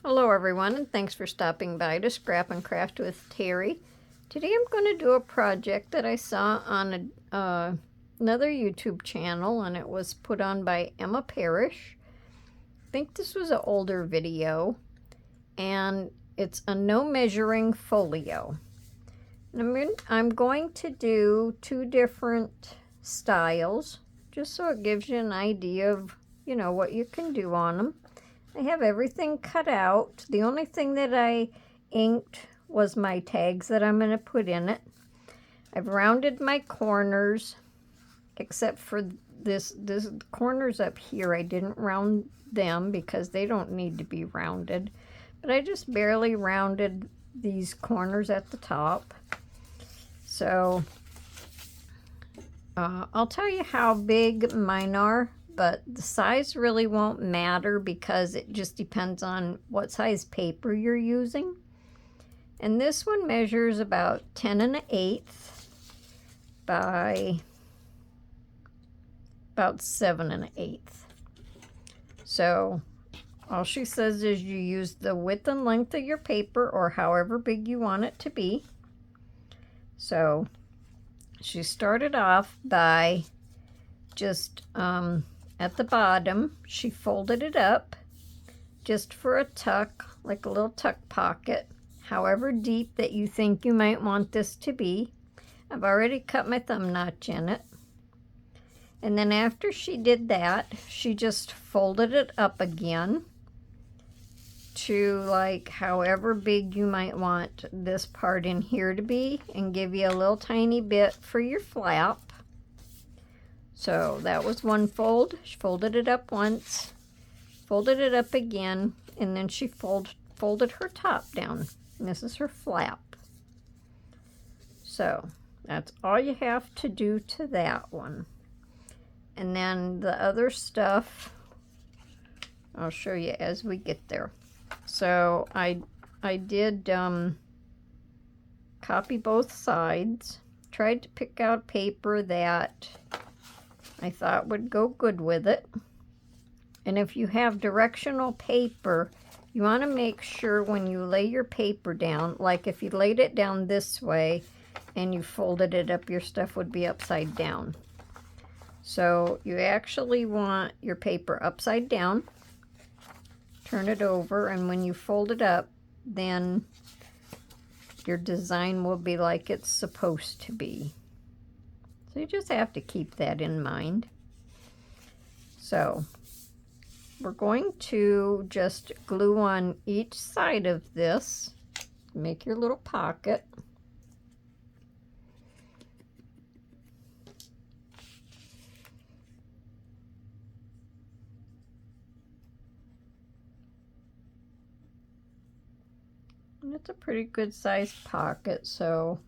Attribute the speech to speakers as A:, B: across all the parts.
A: Hello everyone, and thanks for stopping by to Scrap and Craft with Terry. Today I'm going to do a project that I saw on another YouTube channel, and it was put on by Parrish. I think this was an older video, and it's a no measuring folio. And I'm going to do two different styles, just so it gives you an idea of, what you can do on them. I have everything cut out. The only thing that I inked was my tags that I'm going to put in it. I've rounded my corners, except for this corners up here. I didn't round them because they don't need to be rounded. But I just barely rounded these corners at the top. So I'll tell you how big mine are. But the size really won't matter because it just depends on what size paper you're using. And this one measures about 10 1/8 by about 7 1/8. So all she says is you use the width and length of your paper, or however big you want it to be. So she started off by just at the bottom, she folded it up just for a tuck, like a little tuck pocket, however deep that you think you might want this to be. I've already cut my thumb notch in it. And then after she did that, she just folded it up again to like however big you might want this part in here to be, and give you a little tiny bit for your flap. So that was one fold. She folded it up once, folded it up again, and then she folded her top down. And this is her flap. So that's all you have to do to that one. And then the other stuff, I'll show you as we get there. So I did copy both sides, tried to pick out paper that I thought would go good with it. And if you have directional paper, you want to make sure when you lay your paper down, like if you laid it down this way and you folded it up, your stuff would be upside down. So you actually want your paper upside down, turn it over, and when you fold it up, then your design will be like it's supposed to be. So you just have to keep that in mind. So we're going to just glue on each side of this, make your little pocket. And it's a pretty good sized pocket, so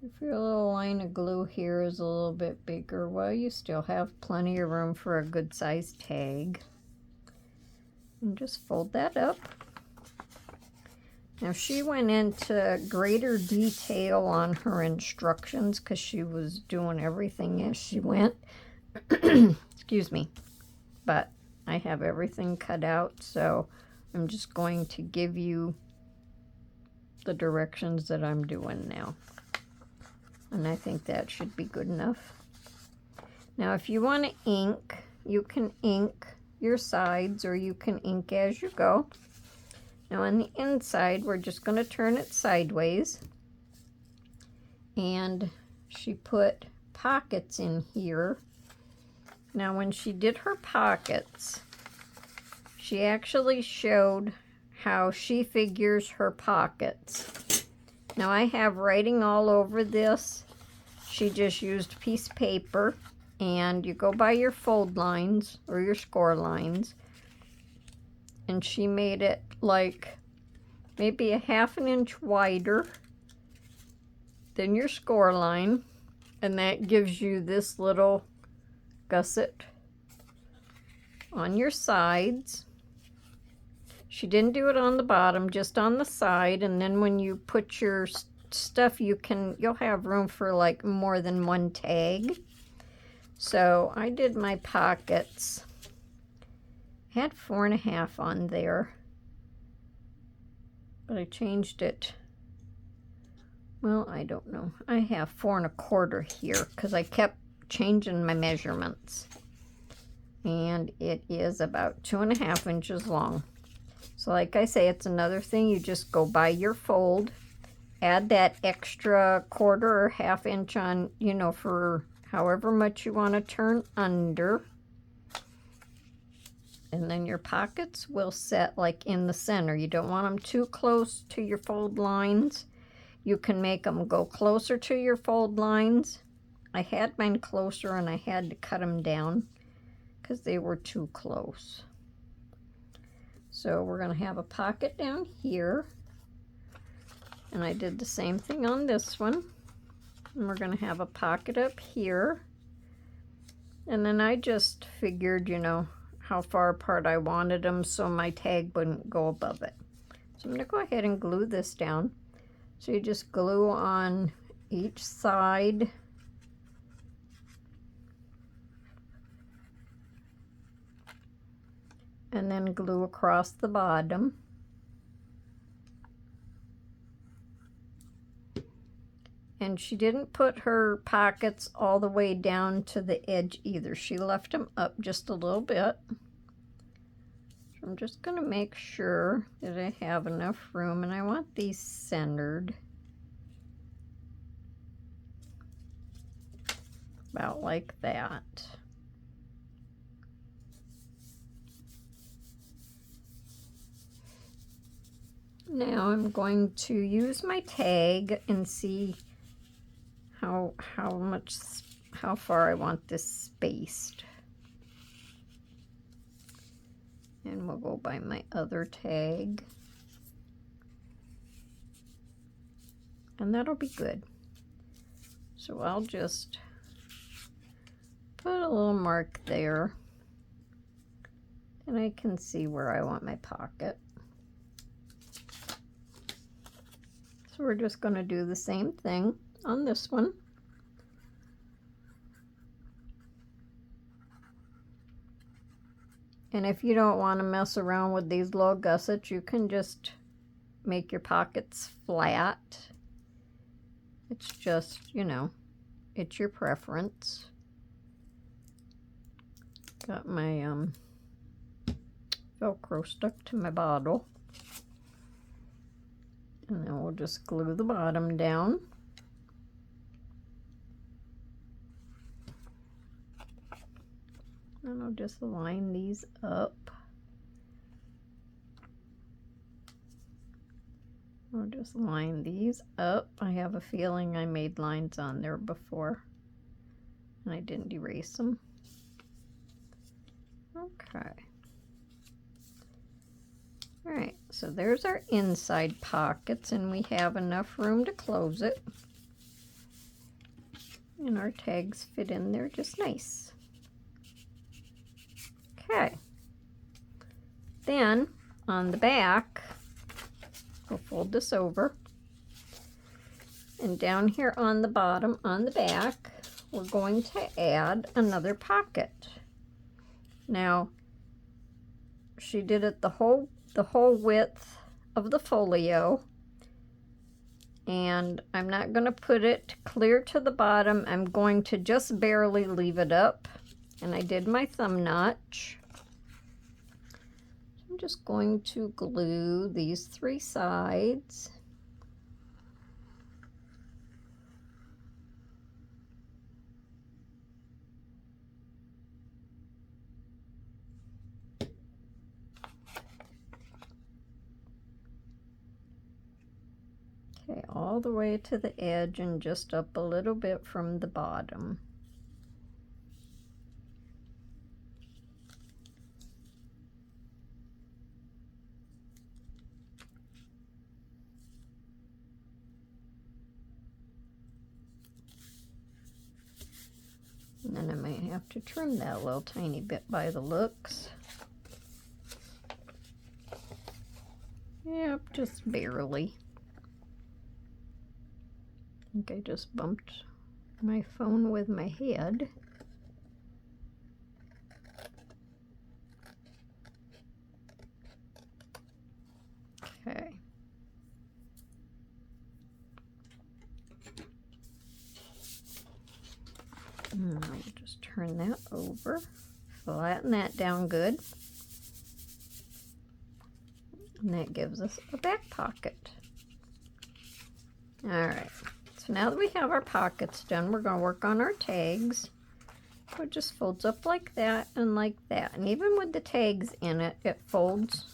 A: if your little line of glue here is a little bit bigger, well, you still have plenty of room for a good sized tag. And just fold that up. Now she went into greater detail on her instructions because she was doing everything as she went. Excuse me. But I have everything cut out, so I'm just going to give you the directions that I'm doing now. And I think that should be good enough. Now, if you want to ink, you can ink your sides, or you can ink as you go. Now, on the inside, we're just going to turn it sideways. And she put pockets in here. Now, when she did her pockets, she actually showed how she figures her pockets. Now I have writing all over this. She just used piece of paper, and you go by your fold lines or your score lines, and she made it like maybe a 1/2 inch wider than your score line, and that gives you this little gusset on your sides. She didn't do it on the bottom, just on the side, and then when you put your stuff, you'll have room for like more than one tag. So I did my pockets I had 4.5 on there, but I changed it. Well, I don't know. I have 4.25 here because I kept changing my measurements. And it is about 2.5 inches long. So like I say, it's another thing. You just go by your fold, add that extra 1/4 or 1/2 inch on, you know, for however much you want to turn under. And then your pockets will set like in the center. You don't want them too close to your fold lines. You can make them go closer to your fold lines. I had mine closer and I had to cut them down because they were too close. So we're going to have a pocket down here. And I did the same thing on this one. And we're going to have a pocket up here. And then I just figured, you know, how far apart I wanted them so my tag wouldn't go above it. So I'm going to go ahead and glue this down. So you just glue on each side. And then glue across the bottom. And she didn't put her pockets all the way down to the edge either. She left them up just a little bit. So I'm just going to make sure that I have enough room, and I want these centered. About like that. Now I'm going to use my tag and see how far I want this spaced. And we'll go by my other tag. And that'll be good. So I'll just put a little mark there. And I can see where I want my pocket. So we're just going to do the same thing on this one. And if you don't want to mess around with these little gussets, you can just make your pockets flat. It's just, you know, it's your preference. Got my Velcro stuck to my bottle. And then we'll just glue the bottom down. And I'll just line these up. I'll just line these up. I have a feeling I made lines on there before and I didn't erase them. Okay. All right, so there's our inside pockets, and we have enough room to close it. And our tags fit in there just nice. Okay. Then on the back, we'll fold this over. And down here on the bottom, on the back, we're going to add another pocket. Now, she did it the whole width of the folio, and I'm not going to put it clear to the bottom. I'm going to just barely leave it up, and I did my thumb notch. I'm just going to glue these 3 sides. Okay, all the way to the edge and just up a little bit from the bottom. And then I might have to trim that a little tiny bit by the looks. Yep, just barely. I think I just bumped my phone with my head. Okay. And I'll just turn that over, flatten that down good. And that gives us a back pocket. All right, so now that we have our pockets done, we're going to work on our tags. So it just folds up like that and like that. And even with the tags in it, it folds.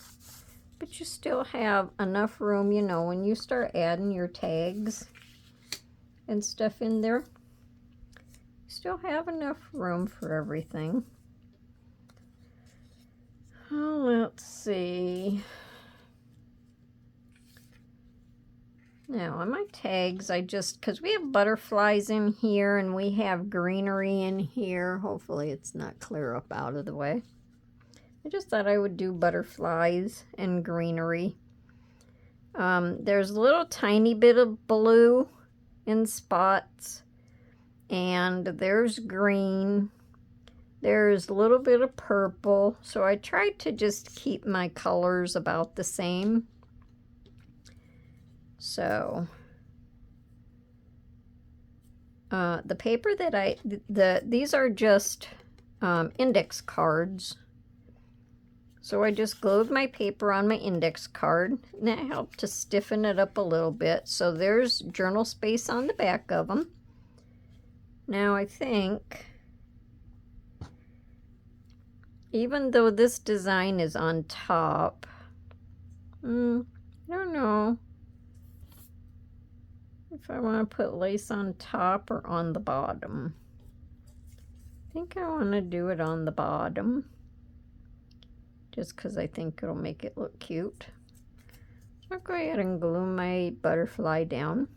A: But you still have enough room, you know, when you start adding your tags and stuff in there. You still have enough room for everything. Oh, let's see. Now on my tags, I just, because we have butterflies in here and we have greenery in here. Hopefully it's not clear up out of the way. I just thought I would do butterflies and greenery. There's a little tiny bit of blue in spots. And there's green. There's a little bit of purple. So I tried to just keep my colors about the same. So the paper that these are just index cards. So I just glued my paper on my index card, and that helped to stiffen it up a little bit. So there's journal space on the back of them. Now I think, even though this design is on top, I don't know if I want to put lace on top or on the bottom. I think I want to do it on the bottom, just because I think it'll make it look cute. I'll go ahead and glue my butterfly down.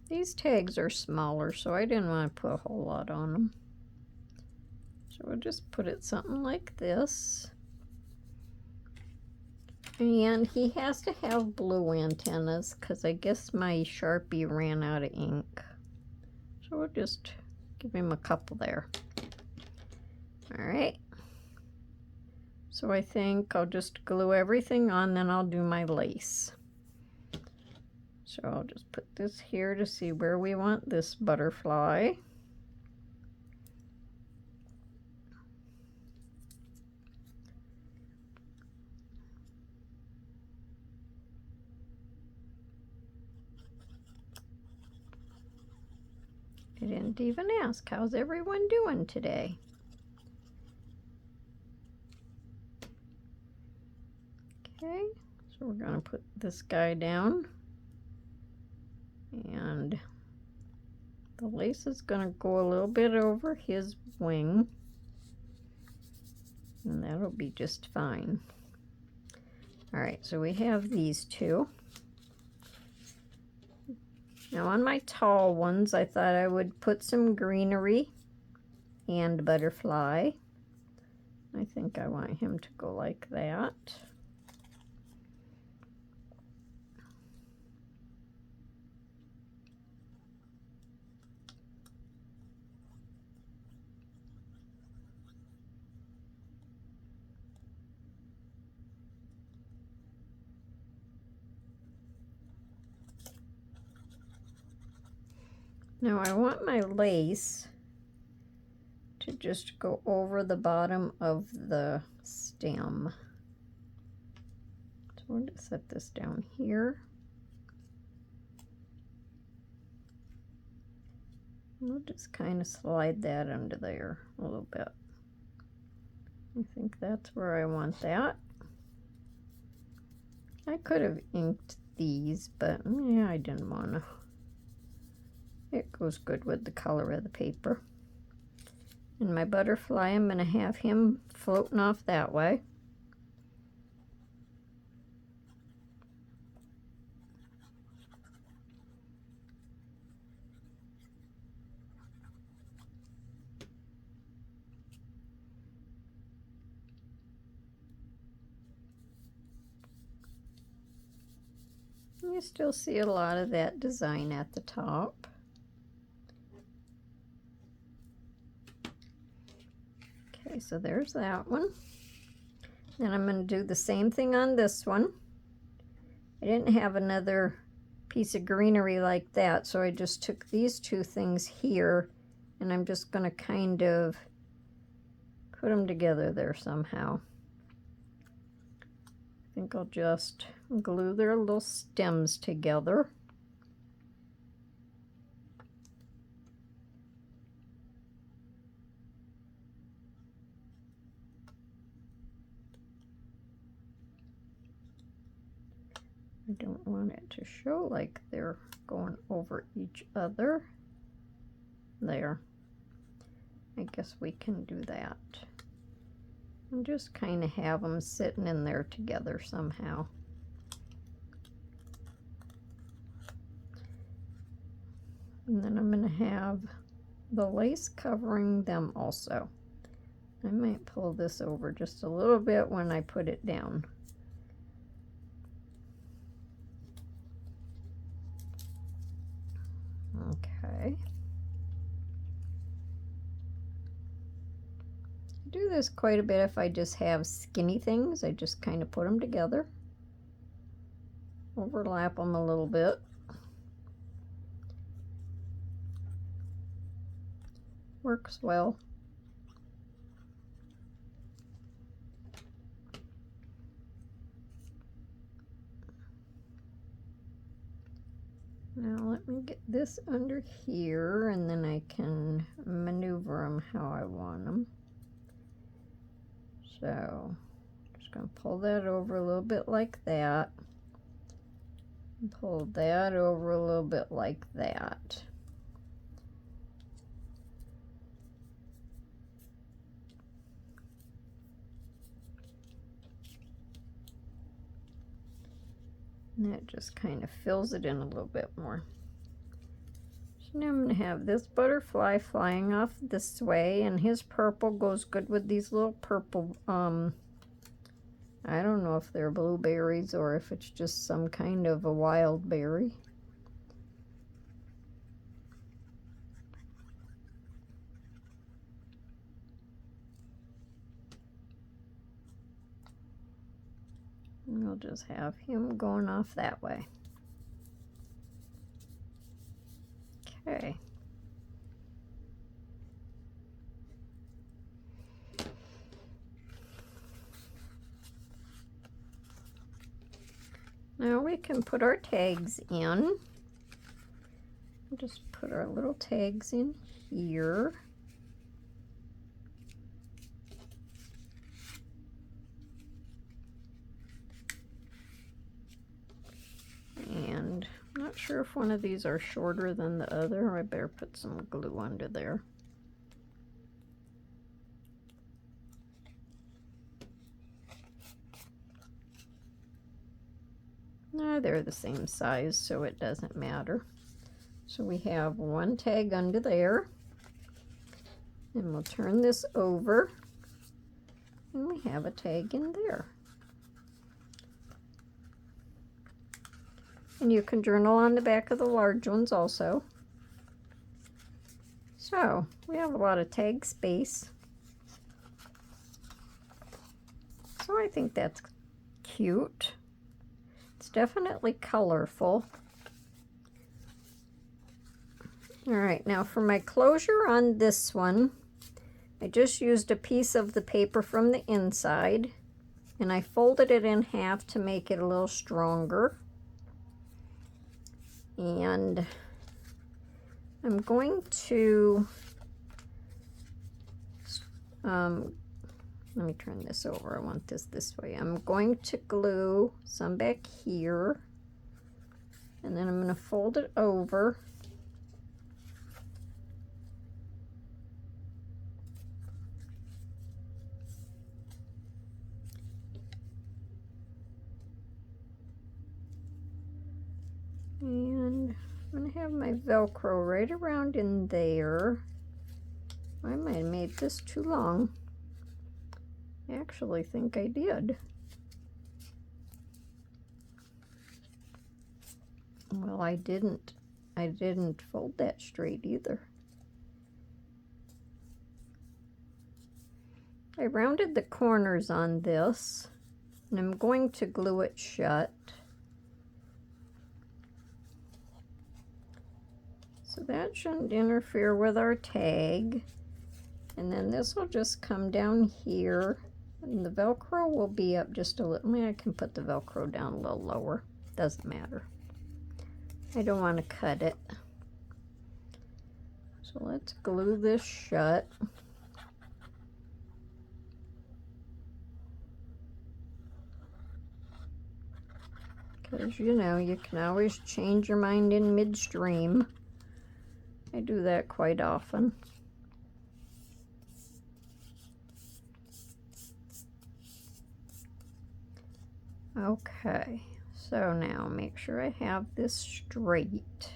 A: These tags are smaller, so I didn't want to put a whole lot on them. So we'll just put it something like this. And he has to have blue antennas because I guess my Sharpie ran out of ink. So we'll just give him a couple there. All right. So I think I'll just glue everything on, then I'll do my lace. So I'll just put this here to see where we want this butterfly. I didn't even ask, how's everyone doing today? Okay, so we're gonna put this guy down. And the lace is going to go a little bit over his wing. And that'll be just fine. All right, so we have these two. Now on my tall ones, I thought I would put some greenery and butterfly. I think I want him to go like that. Now I want my lace to just go over the bottom of the stem. So we'll just set this down here. We'll just kind of slide that under there a little bit. I think that's where I want that. I could have inked these, but yeah, I didn't want to. It goes good with the color of the paper. And my butterfly, I'm going to have him floating off that way. You still see a lot of that design at the top. Okay, so there's that one. Then I'm going to do the same thing on this one. I didn't have another piece of greenery like that, so I just took these two things here, and I'm just going to kind of put them together there somehow. I think I'll just glue their little stems together. I don't want it to show like they're going over each other. There. I guess we can do that. And just kind of have them sitting in there together somehow. And then I'm going to have the lace covering them also. I might pull this over just a little bit when I put it down. Okay. I do this quite a bit if I just have skinny things. I just kind of put them together. Overlap them a little bit. Works well. Now let me get this under here, and then I can maneuver them how I want them. So, just going to pull that over a little bit like that. And pull that over a little bit like that. And that just kind of fills it in a little bit more. So now I'm going to have this butterfly flying off this way, and his purple goes good with these little purple, I don't know if they're blueberries or if it's just some kind of a wild berry. And we'll just have him going off that way. Okay. Now we can put our tags in. We'll just put our little tags in here. And I'm not sure if one of these are shorter than the other. I better put some glue under there. No, they're the same size, so it doesn't matter. So we have one tag under there. And we'll turn this over. And we have a tag in there. And you can journal on the back of the large ones also. So we have a lot of tag space. So I think that's cute. It's definitely colorful. All right, now for my closure on this one, I just used a piece of the paper from the inside, and I folded it in half to make it a little stronger. And I'm going to, let me turn this over. I want this way. I'm going to glue some back here, and then I'm going to fold it over. And I'm going to have my Velcro right around in there. I might have made this too long. I actually think I did. Well, I didn't fold that straight either. I rounded the corners on this, and I'm going to glue it shut. So that shouldn't interfere with our tag. And then this will just come down here, and the Velcro will be up just a little. I can put the Velcro down a little lower. Doesn't matter. I don't want to cut it. So let's glue this shut. Because, you know, you can always change your mind in midstream. I do that quite often. Okay, so now make sure I have this straight.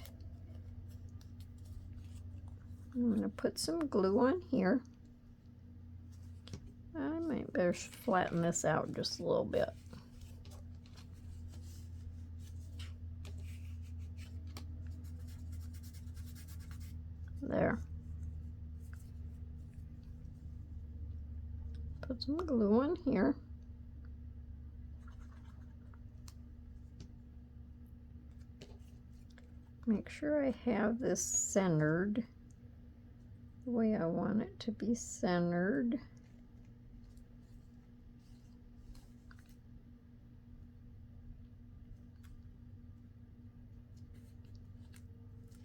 A: I'm going to put some glue on here. I might better flatten this out just a little bit. There. Put some glue on here. Make sure I have this centered the way I want it to be centered.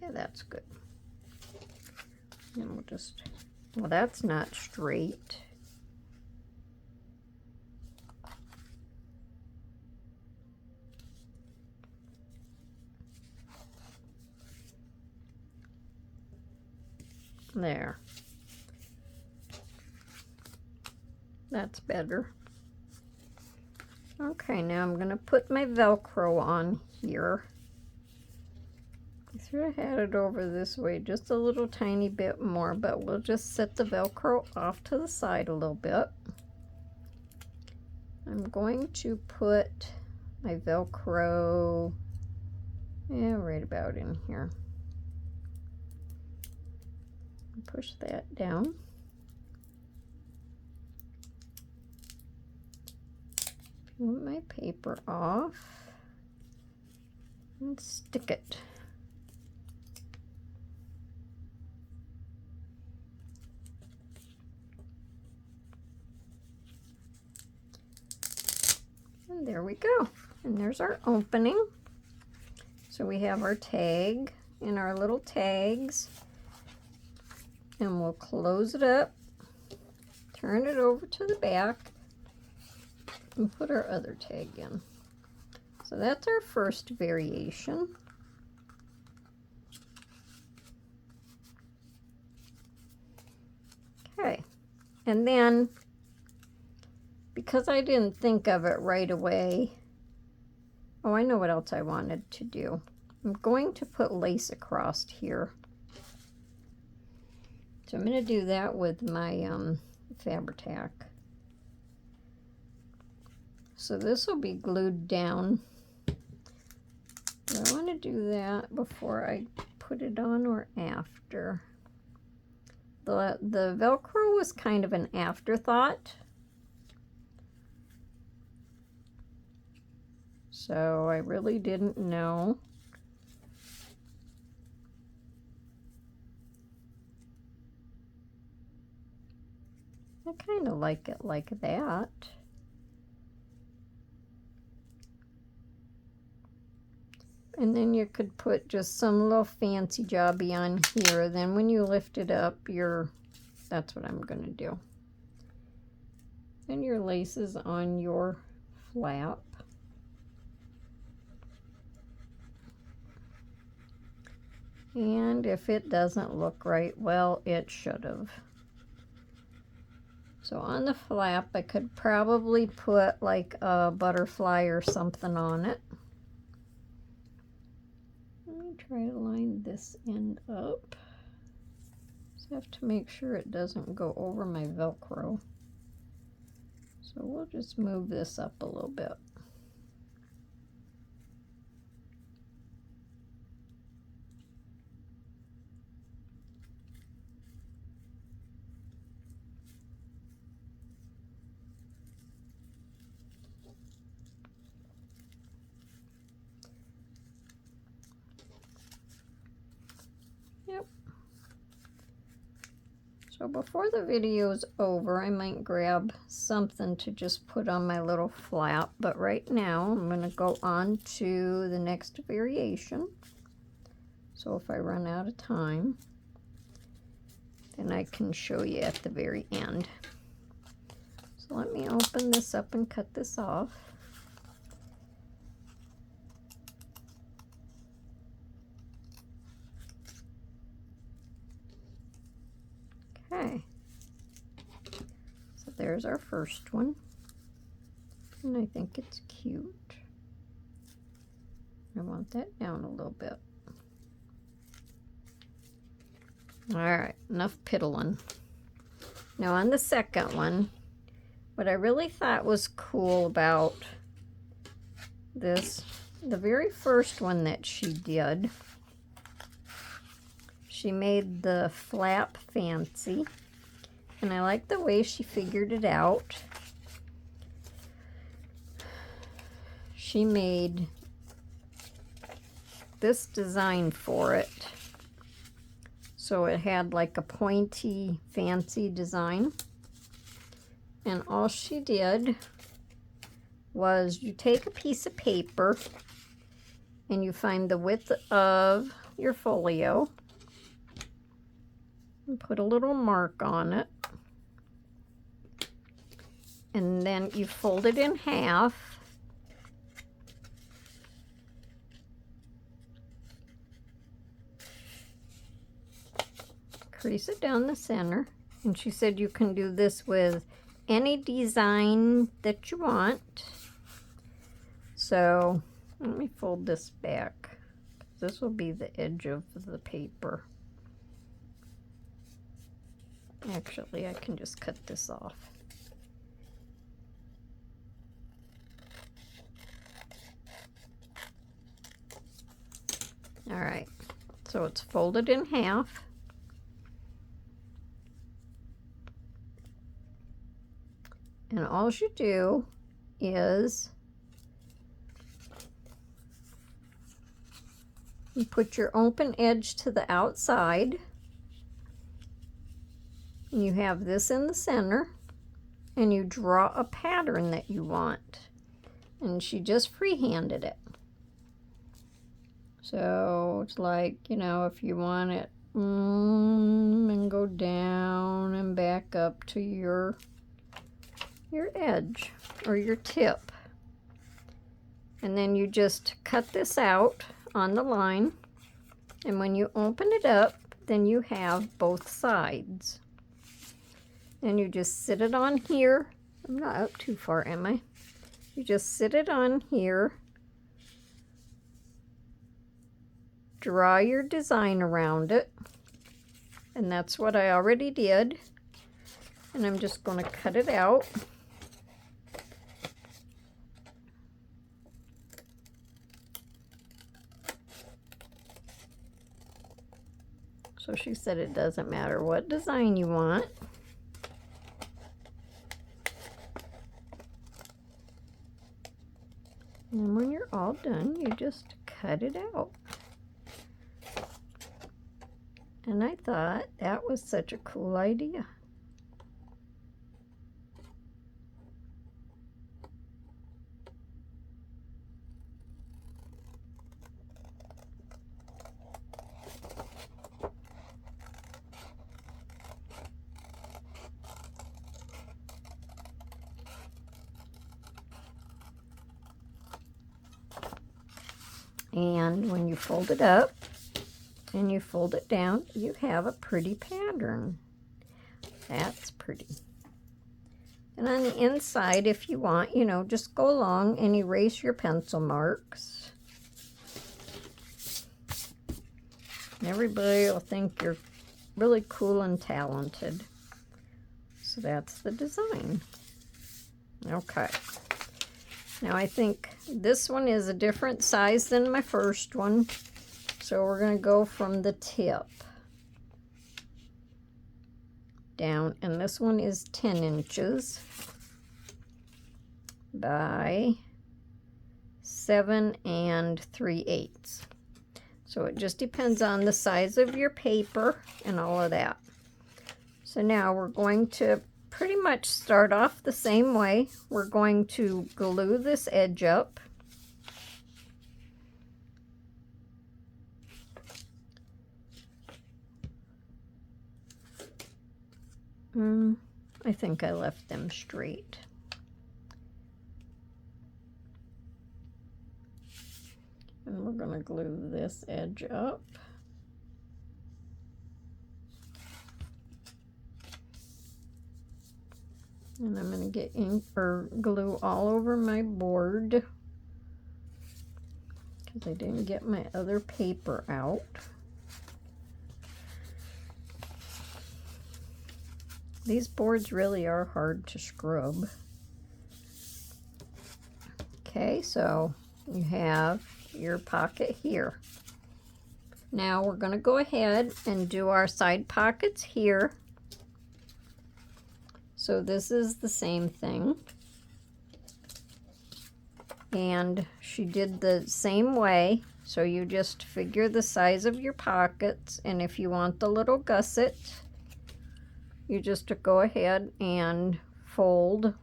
A: Yeah, that's good. And we'll just, well, that's not straight. There. That's better. Okay, now I'm going to put my Velcro on here. I sort of had it over this way just a little tiny bit more, but we'll just set the Velcro off to the side a little bit. I'm going to put my Velcro, right about in here. Push that down. Peel my paper off and stick it. And there we go. And there's our opening. So we have our tag and our little tags. And we'll close it up, turn it over to the back, and put our other tag in. So that's our first variation. Okay, and then because I didn't think of it right away, oh, I know what else I wanted to do. I'm going to put lace across here. So I'm going to do that with my Fabri-Tac. So this will be glued down. Do I want to do that before I put it on or after? The Velcro was kind of an afterthought. So I really didn't know. I kind of like it like that. And then you could put just some little fancy jobby on here. Then when you lift it up, that's what I'm going to do. And your lace is on your flap. And if it doesn't look right, well, it should have. So on the flap, I could probably put like a butterfly or something on it. Let me try to line this end up. Just have to make sure it doesn't go over my Velcro. So we'll just move this up a little bit. So before the video's over, I might grab something to just put on my little flap. But right now, I'm going to go on to the next variation. So if I run out of time, then I can show you at the very end. So let me open this up and cut this off. Okay, so there's our first one, and I think it's cute. I want that down a little bit. All right, enough piddling. Now on the second one, what I really thought was cool about this, the very first one that she did, she made the flap fancy, and I like the way she figured it out. She made this design for it, so it had like a pointy, fancy design. And all she did was you take a piece of paper and you find the width of your folio and put a little mark on it, and then you fold it in half, crease it down the center, and she said you can do this with any design that you want. So let me fold this back. This will be the edge of the paper. Actually, I can just cut this off. All right, so it's folded in half. And all you do is you put your open edge to the outside. And you have this in the center, and you draw a pattern that you want. And she just freehanded it. So it's like, you know, if you want it and go down and back up to your edge or your tip. And then you just cut this out on the line. And when you open it up, then you have both sides. And you just sit it on here. I'm not up too far, am I? You just sit it on here. Draw your design around it. And that's what I already did. And I'm just going to cut it out. So she said it doesn't matter what design you want. And when you're all done, you just cut it out. And I thought that was such a cool idea. And when you fold it up and you fold it down, you have a pretty pattern. That's pretty. And on the inside, if you want, you know, just go along and erase your pencil marks. And everybody will think you're really cool and talented. So that's the design. Okay. Now I think this one is a different size than my first one. So we're going to go from the tip down. And this one is 10 inches by 7 3/8. So it just depends on the size of your paper and all of that. So now we're going to pretty much start off the same way. We're going to glue this edge up. I think I left them straight. And we're going to glue this edge up. And I'm going to get ink or glue all over my board because I didn't get my other paper out. These boards really are hard to scrub. Okay, so you have your pocket here. Now we're going to go ahead and do our side pockets here. So this is the same thing. And she did the same way. So you just figure the size of your pockets, and if you want the little gusset, you just go ahead and fold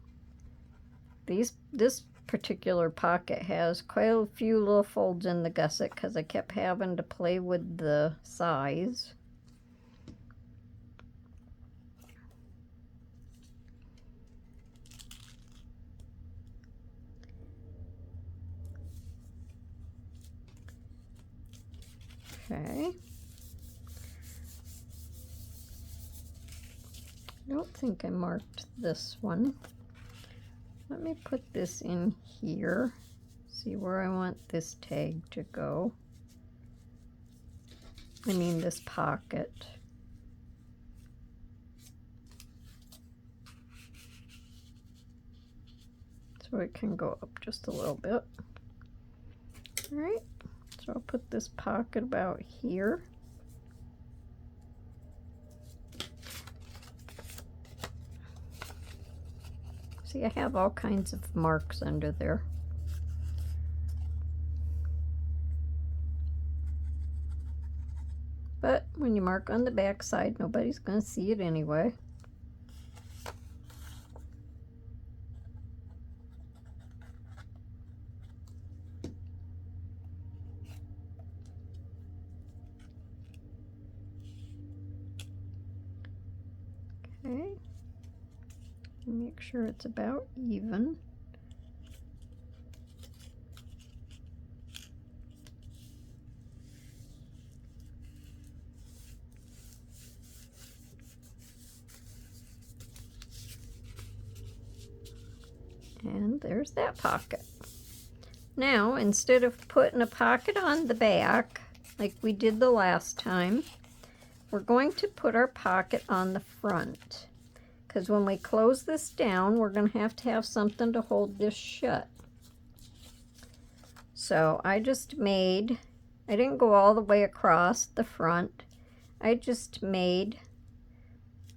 A: these. This particular pocket has quite a few little folds in the gusset because I kept having to play with the size. Okay. I don't think I marked this one. Let me put this in here. See where I want this tag to go. I mean this pocket. So it can go up just a little bit. All right, so I'll put this pocket about here. See, I have all kinds of marks under there. But when you mark on the back side, nobody's going to see it anyway. Okay. Make sure it's about even. And there's that pocket. Now, instead of putting a pocket on the back, like we did the last time, we're going to put our pocket on the front. Because when we close this down, we're going to have something to hold this shut. So I didn't go all the way across the front. I just made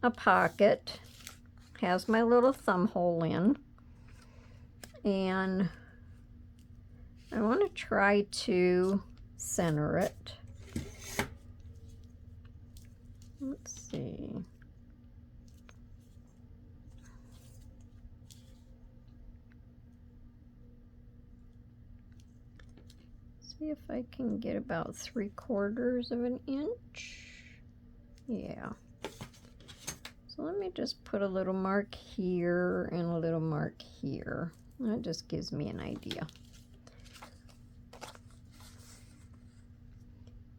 A: a pocket. Has my little thumb hole in. And I want to try to center it. Let's see. See if I can get about 3/4 of an inch. Yeah. So let me just put a little mark here and a little mark here. That just gives me an idea.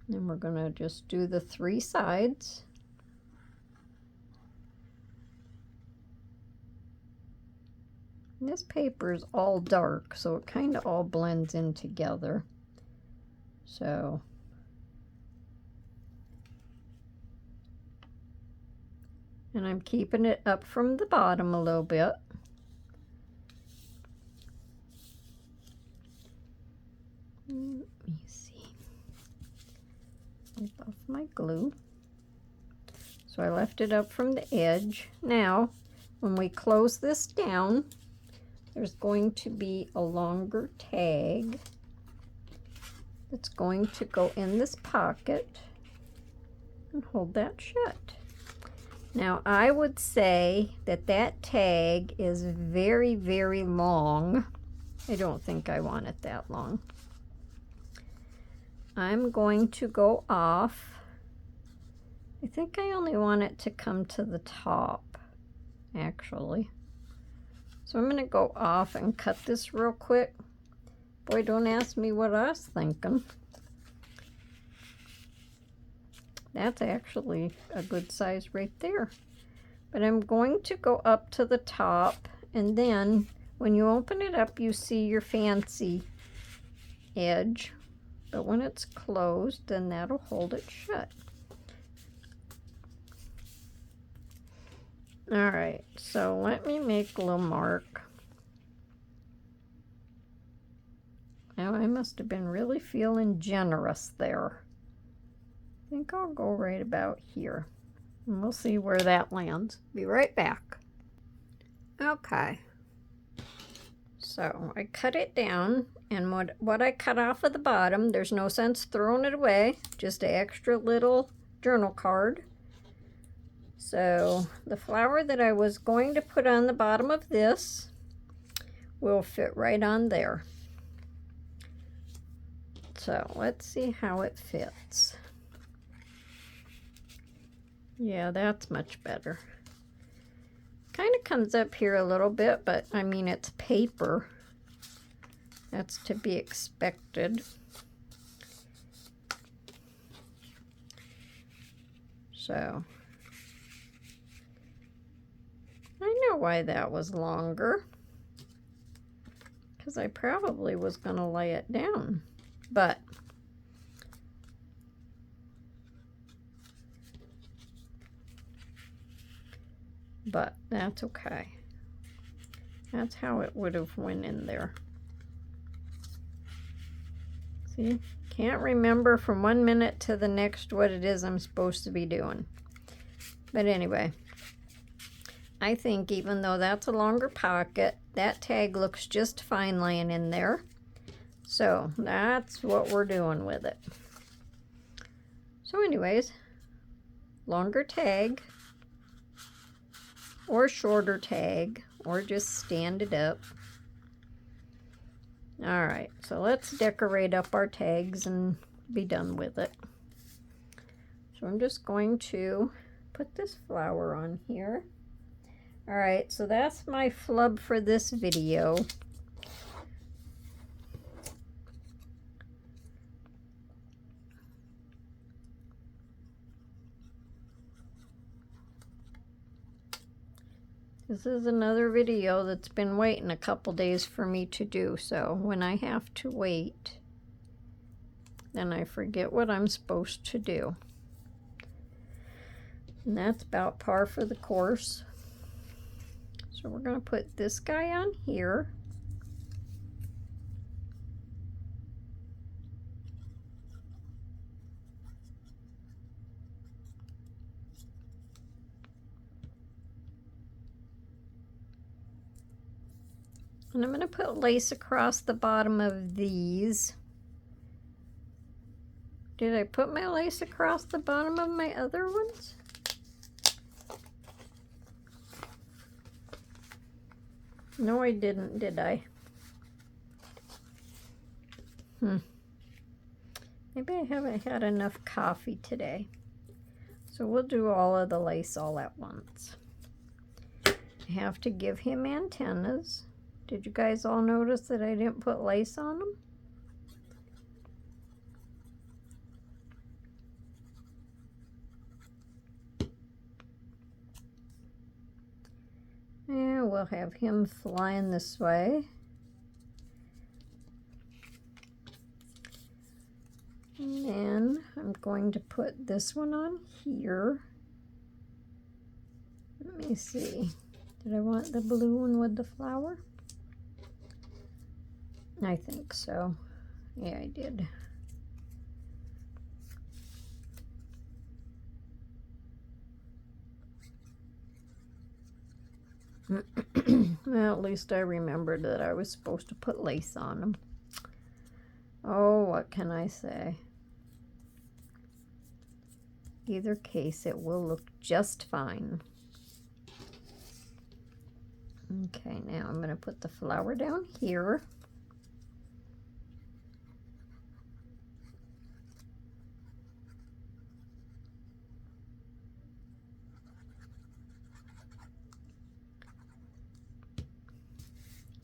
A: Then we're going to just do the 3 sides. And this paper is all dark, so it kind of all blends in together. So and I'm keeping it up from the bottom a little bit. Let me see. Wipe off my glue. So I left it up from the edge. Now, when we close this down, there's going to be a longer tag that's going to go in this pocket and hold that shut. Now, I would say that that tag is very, very long. I don't think I want it that long. I'm going to go off. I think I only want it to come to the top, actually. So I'm going to go off and cut this real quick. Boy, don't ask me what I was thinking. That's actually a good size right there. But I'm going to go up to the top, and then when you open it up, you see your fancy edge. But when it's closed, then that'll hold it shut. All right, so let me make a little mark. Now, I must have been really feeling generous there. I think I'll go right about here. And we'll see where that lands. Be right back. Okay. So I cut it down, and what I cut off of the bottom, there's no sense throwing it away. Just an extra little journal card. So the flower that I was going to put on the bottom of this will fit right on there. So let's see how it fits. Yeah, that's much better. Kind of comes up here a little bit, but I mean, it's paper. That's to be expected. So I know why that was longer, because I probably was going to lay it down, but that's okay. That's how it would have went in there. See, can't remember from 1 minute to the next what it is I'm supposed to be doing. But anyway, I think even though that's a longer pocket, that tag looks just fine laying in there. So that's what we're doing with it. So anyways, longer tag, or shorter tag, or just stand it up. All right, so let's decorate up our tags and be done with it. So I'm just going to put this flower on here. All right, so that's my flub for this video. This is another video that's been waiting a couple days for me to do, so when I have to wait, then I forget what I'm supposed to do. And that's about par for the course. So we're going to put this guy on here. And I'm going to put lace across the bottom of these. Did I put my lace across the bottom of my other ones? No, I didn't, did I? Maybe I haven't had enough coffee today. So we'll do all of the lace all at once. I have to give him antennas. Did you guys all notice that I didn't put lace on them? And we'll have him flying this way. And then I'm going to put this one on here. Let me see. Did I want the blue one with the flower? I think so. Yeah, I did. Well, at least I remembered that I was supposed to put lace on them. Oh, what can I say? Either case, it will look just fine. Okay, now I'm going to put the flower down here.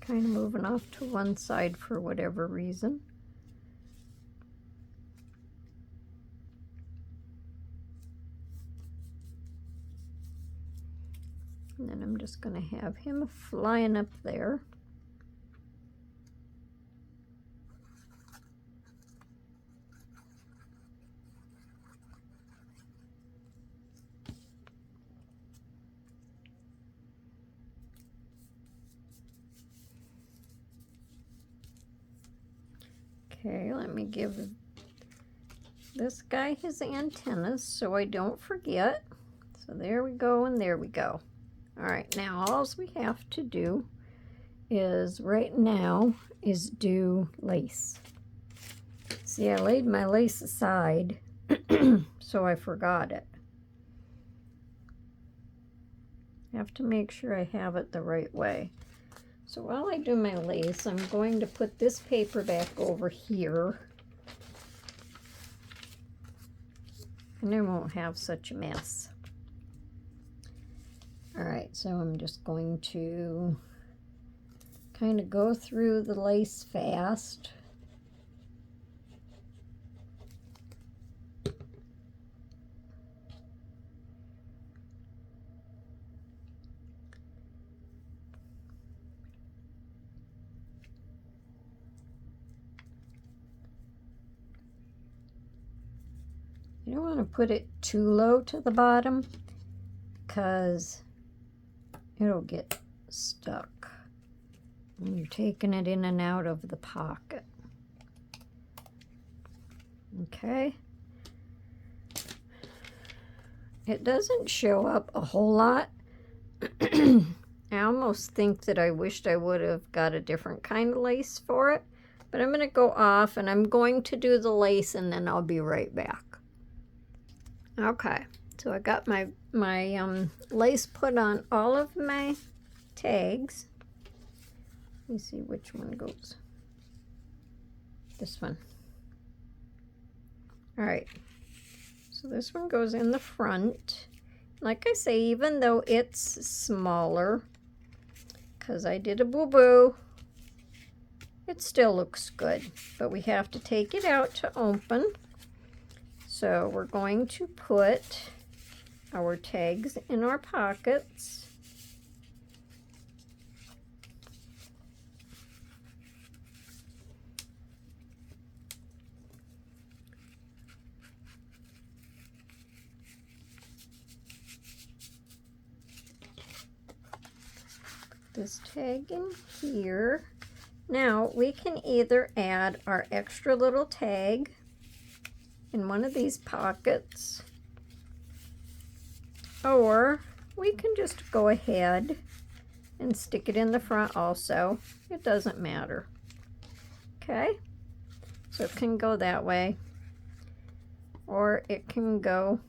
A: Kind of moving off to one side for whatever reason. And then I'm just going to have him flying up there. Okay, let me give this guy his antennas so I don't forget. So there we go, and there we go. All right, now all we have to do is right now is do lace. See, I laid my lace aside, so I forgot it. I have to make sure I have it the right way. So while I do my lace, I'm going to put this paper back over here. And I won't have such a mess. All right, so I'm just going to kind of go through the lace fast. You don't want to put it too low to the bottom because it'll get stuck when you're taking it in and out of the pocket. Okay. It doesn't show up a whole lot. I almost think that I wished I would have got a different kind of lace for it, but I'm going to go off and I'm going to do the lace and then I'll be right back. Okay, so I got my lace put on all of my tags. Let me see which one goes. This one. All right, so this one goes in the front. Like I say, even though it's smaller, because I did a boo-boo, it still looks good. But we have to take it out to open. So we're going to put our tags in our pockets. Put this tag in here. Now we can either add our extra little tag in one of these pockets, or we can just go ahead and stick it in the front also. It doesn't matter. Okay, so it can go that way, or it can go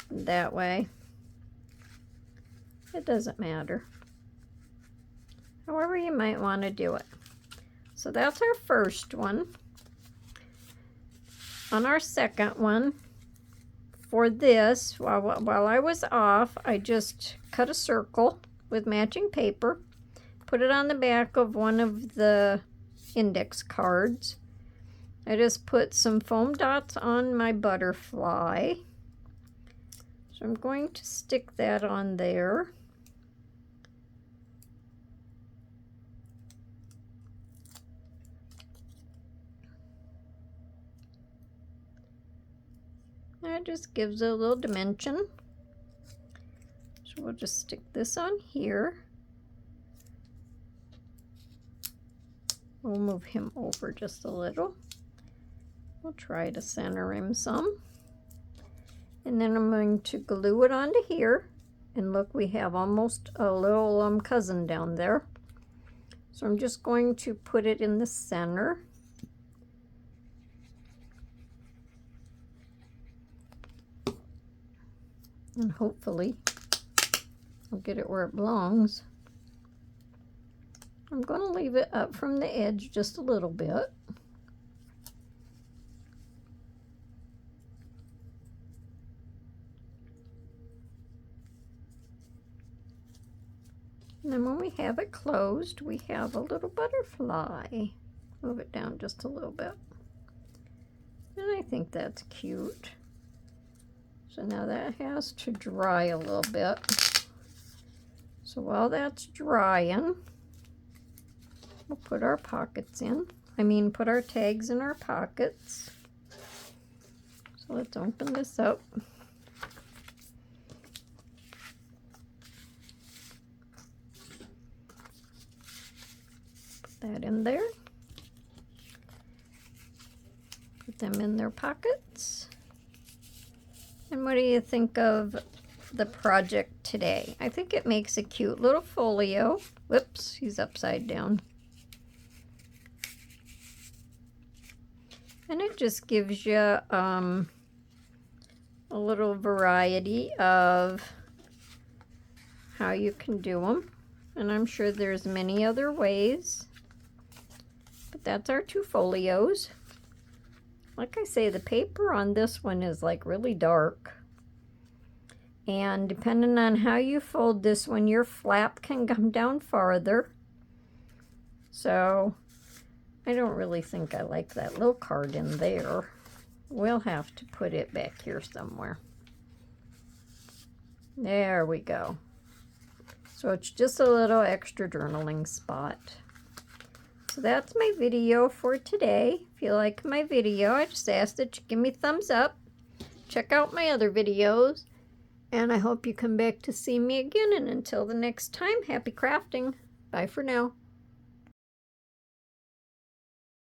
A: that way. It doesn't matter. However you might want to do it. So that's our first one. On our second one, for this, while I was off, I just cut a circle with matching paper, put it on the back of one of the index cards. I just put some foam dots on my butterfly. So I'm going to stick that on there. That just gives it a little dimension. So we'll just stick this on here. We'll move him over just a little. We'll try to center him some. And then I'm going to glue it onto here. And look, we have almost a little cousin down there. So I'm just going to put it in the center. And hopefully I'll get it where it belongs. I'm going to leave it up from the edge just a little bit. And then when we have it closed, we have a little butterfly. Move it down just a little bit. And I think that's cute. So now that has to dry a little bit. So while that's drying, we'll put our pockets in. Put our tags in our pockets. So let's open this up. Put that in there. Put them in their pockets. And what do you think of the project today? I think it makes a cute little folio. Whoops, he's upside down. And it just gives you a little variety of how you can do them. And I'm sure there's many other ways. But that's our 2 folios. Like I say, the paper on this one is like really dark. And depending on how you fold this one, your flap can come down farther. So I don't really think I like that little card in there. We'll have to put it back here somewhere. There we go. So it's just a little extra journaling spot. So that's my video for today. If you like my video, I just ask that you give me a thumbs up. Check out my other videos. And I hope you come back to see me again. And until the next time, happy crafting. Bye for now.